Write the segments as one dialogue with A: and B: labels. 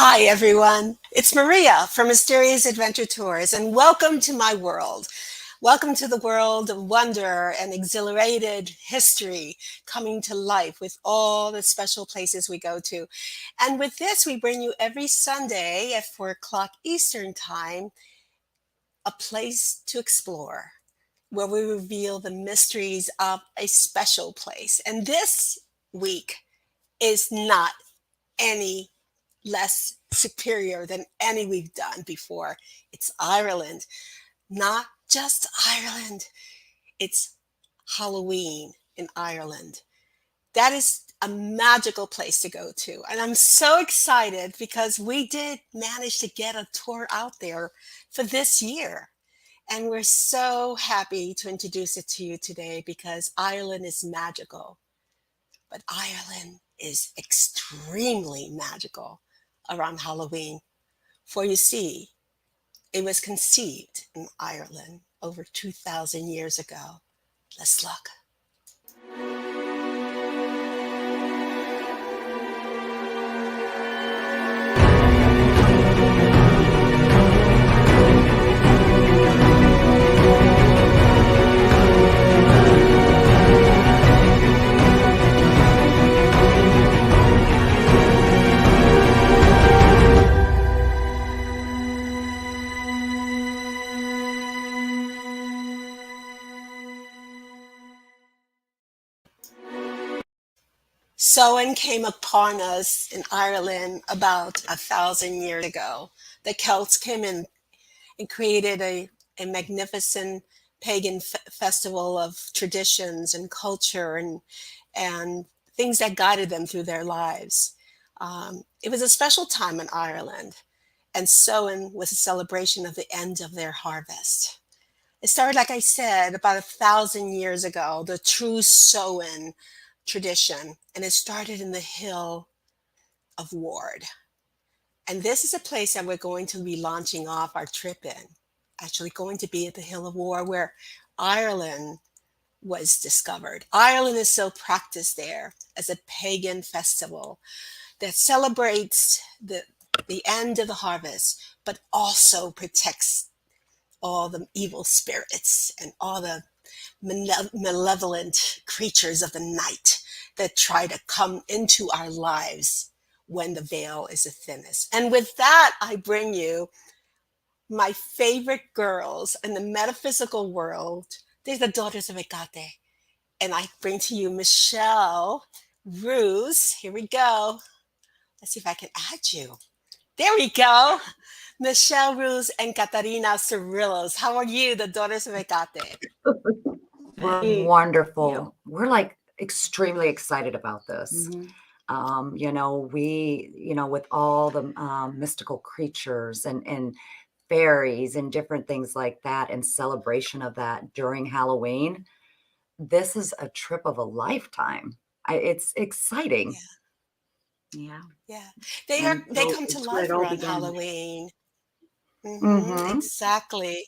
A: Hi, everyone. It's Maria from Mysterious Adventure Tours, and welcome to my world. Welcome to the world of wonder and exhilarated history coming to life with all the special places we go to. And with this, we bring you every Sunday at 4 o'clock Eastern Time a place to explore where we reveal the mysteries of a special place. And this week is not any less superior than any we've done before. It's Ireland, not just Ireland, it's Halloween in Ireland. That is a magical place to go to. And I'm so excited because we did manage to get a tour out there for this year. And we're so happy to introduce it to you today because Ireland is magical. But Ireland is extremely magical around Halloween. For you see, it was conceived in Ireland over 2,000 years ago. Let's look. Samhain came upon us in Ireland about 1,000 years ago. The Celts came in and created a magnificent pagan festival of traditions and culture and things that guided them through their lives. It was a special time in Ireland, and Samhain was a celebration of the end of their harvest. It started, like I said, about 1,000 years ago, the true Samhain tradition, and it started in the Hill of Ward. And this is a place that we're going to be launching off our trip in. Actually, going to be at the Hill of War, where Ireland was discovered. Ireland is so practiced there as a pagan festival that celebrates the end of the harvest, but also protects all the evil spirits and all the malevolent creatures of the night that try to come into our lives when the veil is the thinnest. And with that, I bring you my favorite girls in the metaphysical world. They're the Daughters of Hecate. And I bring to you Michelle, Reuss. Here we go. Let's see if I can add you. There we go. Michelle, Reuss, and Katharina Sorilos. How are you, the Daughters of Hecate?
B: We're
C: Hey,
B: wonderful. We're like extremely excited about this.
C: mhm.
B: With all the mystical creatures and fairies and different things like that and celebration of that during Halloween, this is a trip of a lifetime. It's exciting.
C: Yeah.
A: Yeah.
C: And
A: They
C: so
A: come to
C: it's where it
A: life
C: all
A: around
C: began.
A: Halloween.
B: Hmm.
A: Exactly.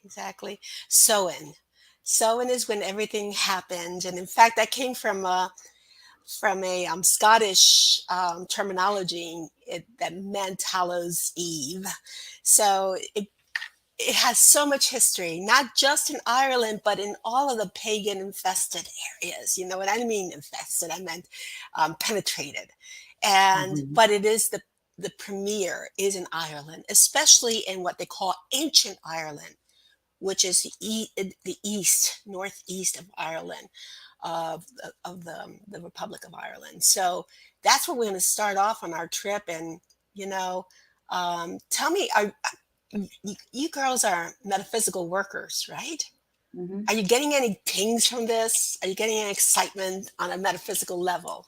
A: Exactly. Samhain. Samhain is when everything happened. And in fact, that came from a Scottish terminology that meant Hallows Eve. So it has so much history, not just in Ireland, but in all of the pagan infested areas. You know what I mean? Infested, I meant penetrated. And
B: Hmm.
A: but it is the premier is in Ireland, especially in what they call ancient Ireland, which is the east, northeast of Ireland, of the Republic of Ireland. So that's where we're going to start off on our trip. And you know, tell me, you girls are metaphysical workers, right?
C: Hmm.
A: Are you getting any pings from this? Are you getting any excitement on a metaphysical level?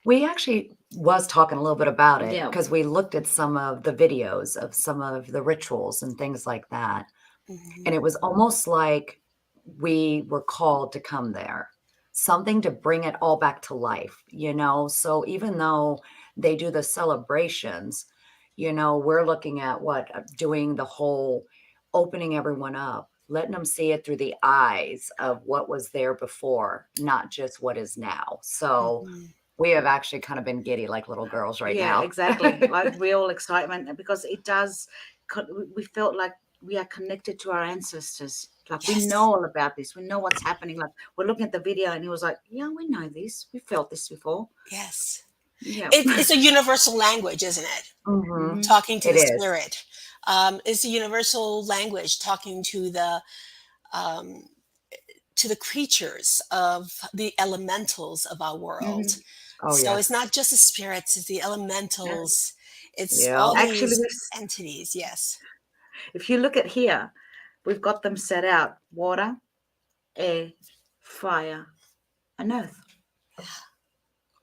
B: We actually was talking a little bit about it
C: Yeah.
B: because we looked at some of the videos of some of the rituals and things like that. And
A: Mhm.
B: it was almost like we were called to come there, something to bring it all back to life. So even though they do the celebrations, we're looking at doing the whole opening everyone up, letting them see it through the eyes of what was there before, not just what is now. So
A: Mhm.
B: We have actually kind of been giddy like little girls right
C: Yeah,
B: now.
C: exactly. Like real excitement, because it does, we felt like we are connected to our ancestors. Like we
A: Yes.
C: know all about this. We know what's happening. Like we're looking at the video and he was like, yeah, we know this. We felt this before.
A: Yes.
C: Yeah.
A: It's a universal language, isn't it?
B: Mhm.
A: Talking to
B: It
A: the
B: is.
A: spirit. It's a universal language talking um, to the creatures of the elementals of our world.
C: Mhm.
B: Oh,
A: So it's
B: yes.
A: not just the spirits, it's the
C: Yeah.
A: elementals. It's
B: Yeah.
A: all
C: Actually,
A: these entities. Yes.
C: if you look at here, we've got them set out: water, air, fire, and earth.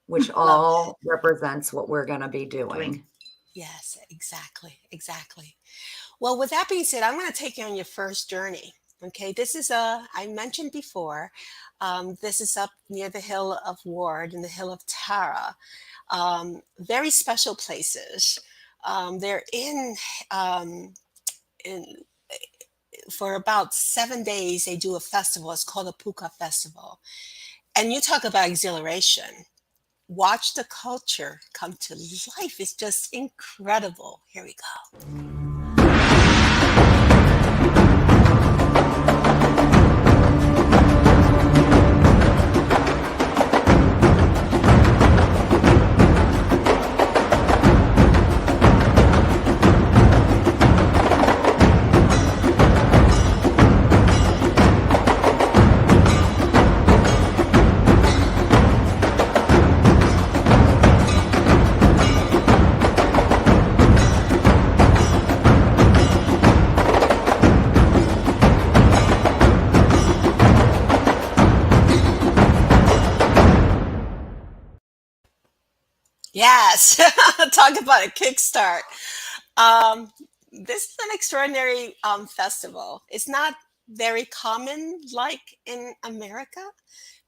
B: Which
A: Love
B: all
A: it.
B: represents what we're gonna be
C: Doing.
B: doing.
A: Yes, exactly. Exactly. Well, with that being said, I'm going to take you on your first journey. Okay, I mentioned before, this is up near the Hill of Ward and the Hill of Tara. Very special places. They're in, for about 7 days, they do a festival. It's called a Puka Festival. And you talk about exhilaration. Watch the culture come to life. It's just incredible. Here we go. Yes, talk about a kickstart. Um, this is an extraordinary festival. It's not very common like in America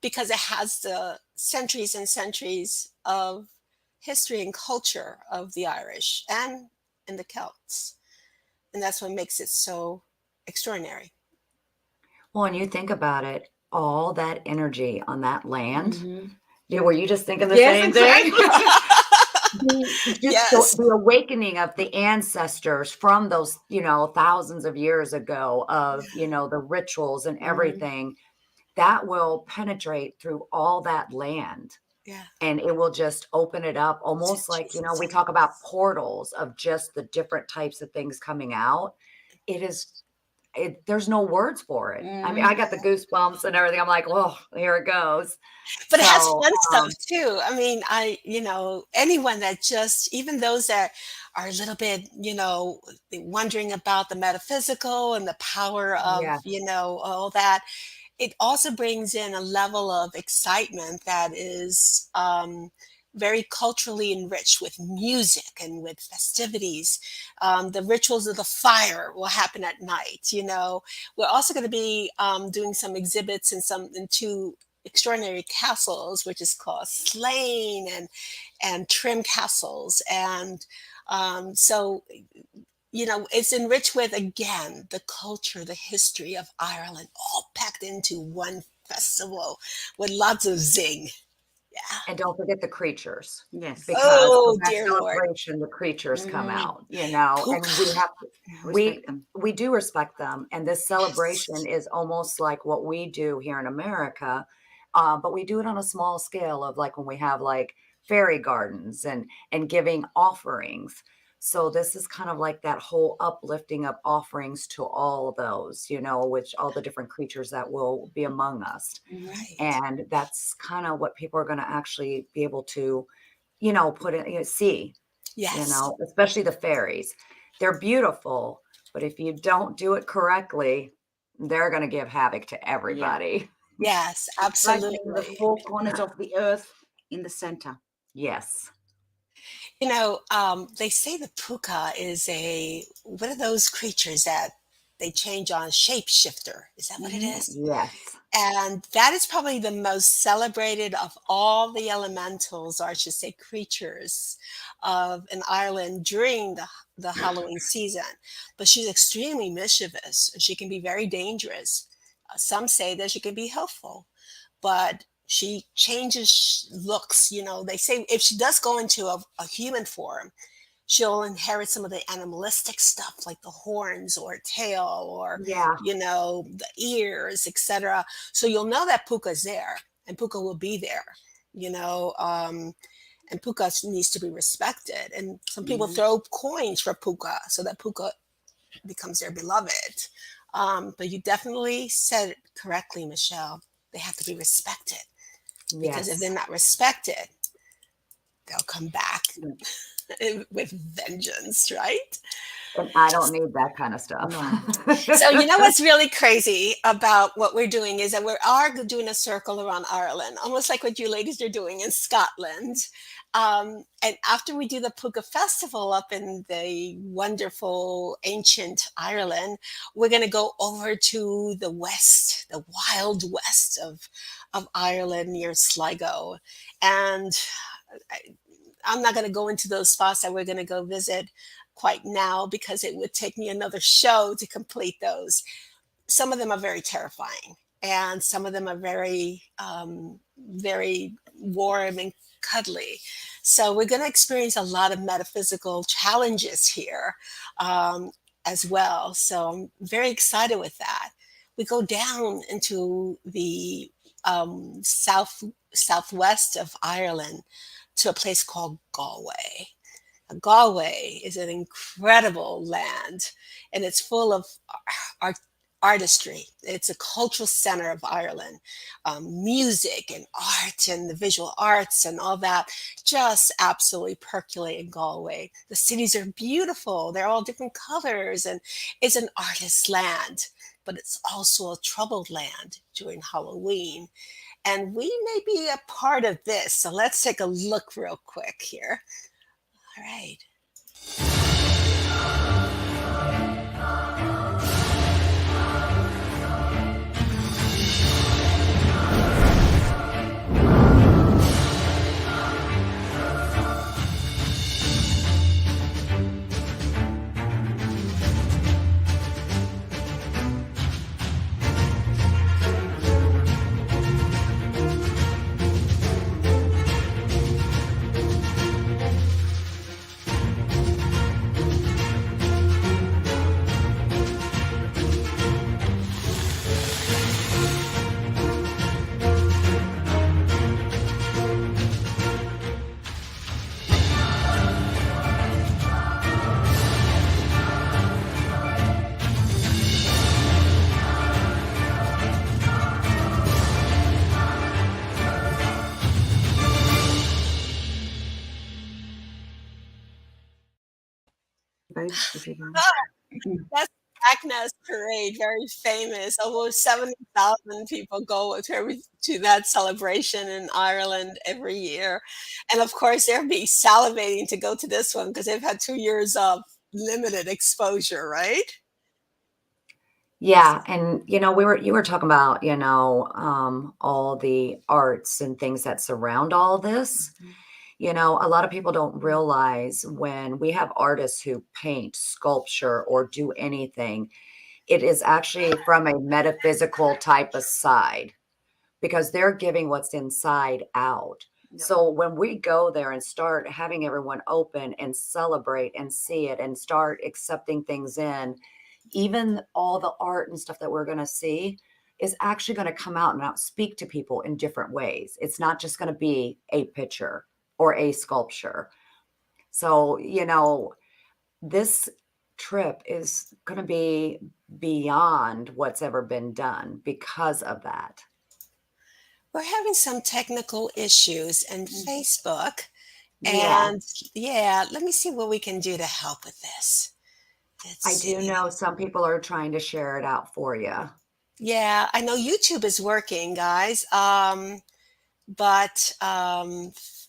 A: because it has the centuries and centuries of history and culture of the Irish and the Celts. And that's what makes it so extraordinary.
B: Well, and you think about it, all that energy on that land.
C: Mm-hmm.
B: Yeah, were you just thinking the
C: Yes,
B: same thing?
C: exactly.
B: Just
A: Yes.
B: the awakening of the ancestors from those, thousands of years ago of, the rituals and
C: Mm-hmm.
B: everything, that will penetrate through all that land.
A: Yeah.
B: And it will just open it up almost like,
A: Centuries and
B: we talk
A: centuries.
B: about portals of just the different types of things coming out. It is there's no words for it. I mean,
C: Mm-hmm.
B: I got the goosebumps and everything. I'm like, "Oh, here it goes."
A: But it has
B: So,
A: fun stuff too. I mean, anyone that just, even those that are a little bit, wondering about the metaphysical and the power of,
B: yes,
A: all that, it also brings in a level of excitement that is very culturally enriched with music and with festivities. The rituals of the fire will happen at night. We're also going to be doing some exhibits in two extraordinary castles, which is called Slane and Trim Castles, and so it's enriched with, again, the culture, the history of Ireland, all packed into one festival with lots of zing. Yeah.
B: and don't forget the creatures,
C: Yes.
B: because of
A: Oh,
B: that
A: dear Lord.
B: celebration, the creatures come
C: Mm-hmm.
B: out, and
A: Puka.
B: we have to we
C: Respect them.
B: we do respect them, and this celebration
A: Yes.
B: is almost like what we do here in America, but we do it on a small scale of, like, when we have, like, fairy gardens and giving offerings. So this is kind of like that whole uplifting of offerings to all of those, which all the different creatures that will be among us.
C: Mm-hmm.
A: Right.
B: And that's kind of what people are going to actually be able to, put in, see,
A: Yes.
B: especially the fairies. They're beautiful, but if you don't do it correctly, they're going to give havoc to
C: Yeah.
B: everybody.
A: Yes,
C: Like being the
A: absolutely.
C: four corners of the earth in the center.
B: Yes.
A: They say the puka is what are those creatures that they change on? Shapeshifter. Is that what it
C: Mm-hmm.
A: is?
B: Yes.
A: And that is probably the most celebrated of all the elementals, or I should say creatures, in Ireland during the Halloween season. But she's extremely mischievous and she can be very dangerous. Some say that she can be helpful, but She changes looks. They say if she does go into a human form, she'll inherit some of the animalistic stuff like the horns or tail or
B: Yeah.
A: the ears, etc. So you'll know that Puka's there, and Puka will be there. you know and Puka needs to be respected, and some people throw coins for Puka so that Puka becomes their beloved. But you definitely said it correctly, Michelle. They have to be respected, because if they're
B: Yes.
A: not respected, they'll come back with vengeance, right?
B: And I don't need that kind of stuff.
A: So you know what's really crazy about what we're doing is that we are doing a circle around Ireland, almost like what you ladies are doing in Scotland. And after we do the Puka Festival up in the wonderful ancient Ireland, we're going to go over to the west, the wild west of Ireland near Sligo. And I'm not going to go into those spots that we're going to go visit quite now, because it would take me another show to complete those. Some of them are very terrifying, and some of them are very, very warm and cuddly. So we're going to experience a lot of metaphysical challenges here, as well. So I'm very excited with that. We go down into the southwest of Ireland to a place called Galway. Galway is an incredible land, and it's full of art, artistry. It's a cultural center of Ireland. Music and art and the visual arts and all that just absolutely percolate in Galway. The cities are beautiful. They're all different colors, and it's an artist's land, but it's also a troubled land during Halloween. And we may be a part of this. So let's take a look real quick here. All right.
C: If you want.
A: That's Agnes Parade, very famous. Almost 70,000 people go to that celebration in Ireland every year. And of course, they'll be salivating to go to this one because they've had 2 years of limited exposure, right?
B: Yeah, and you were talking about, all the arts and things that surround all this. A lot of people don't realize when we have artists who paint, sculpture, or do anything, it is actually from a metaphysical type of side, because they're giving what's inside out. So when we go there and start having everyone open and celebrate and see it and start accepting things in, even all the art and stuff that we're going to see is actually going to come out and out speak to people in different ways. It's not just going to be a picture or a sculpture. So, this trip is going to be beyond what's ever been done because of that.
A: We're having some technical issues in Facebook.
B: Yeah.
A: And yeah, let me see what we can do to help with this. Let's
B: I
A: see.
B: do know some people are trying to share it out for you.
A: Yeah, I know YouTube is working, guys. But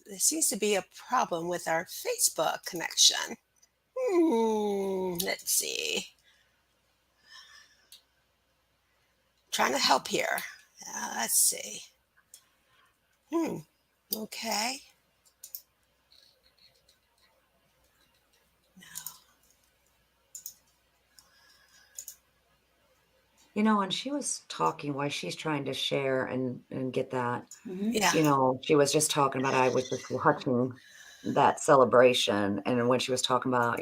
A: there seems to be a problem with our Facebook connection. Let's see. Trying to help here. Let's see. Okay.
B: And she was talking while she's trying to share and get that.
A: Yeah.
B: She was just talking about I was just watching that celebration, and when she was talking about,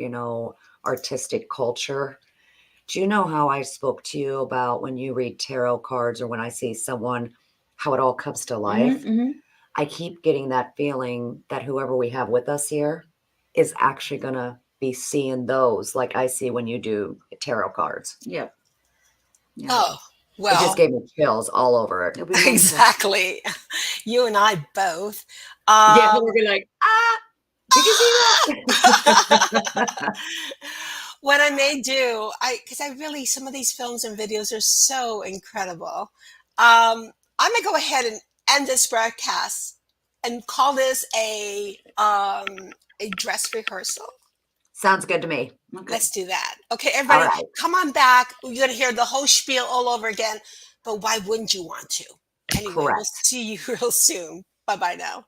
B: artistic culture, do you know how I spoke to you about when you read tarot cards or when I see someone, how it all comes to life? I keep getting that feeling that whoever we have with us here is actually going to be seeing those like I see when you do tarot cards.
C: Yep.
A: Oh,
B: It just
A: well,
B: gave me chills all over it.
C: It'll be mental.
A: exactly. You and I both.
B: Yeah, we'll be like, did you see that?
A: What I may do, because I really, some of these films and videos are so incredible. I may go ahead and end this broadcast and call this a dress rehearsal.
B: Sounds good to me.
C: Okay.
A: Let's do that. Okay,
B: All
A: everybody,
B: right.
A: come on back. You're going to hear the whole spiel all over again. But why wouldn't you want to? Anyway, we'll
B: Correct.
A: see you real soon. Bye bye now.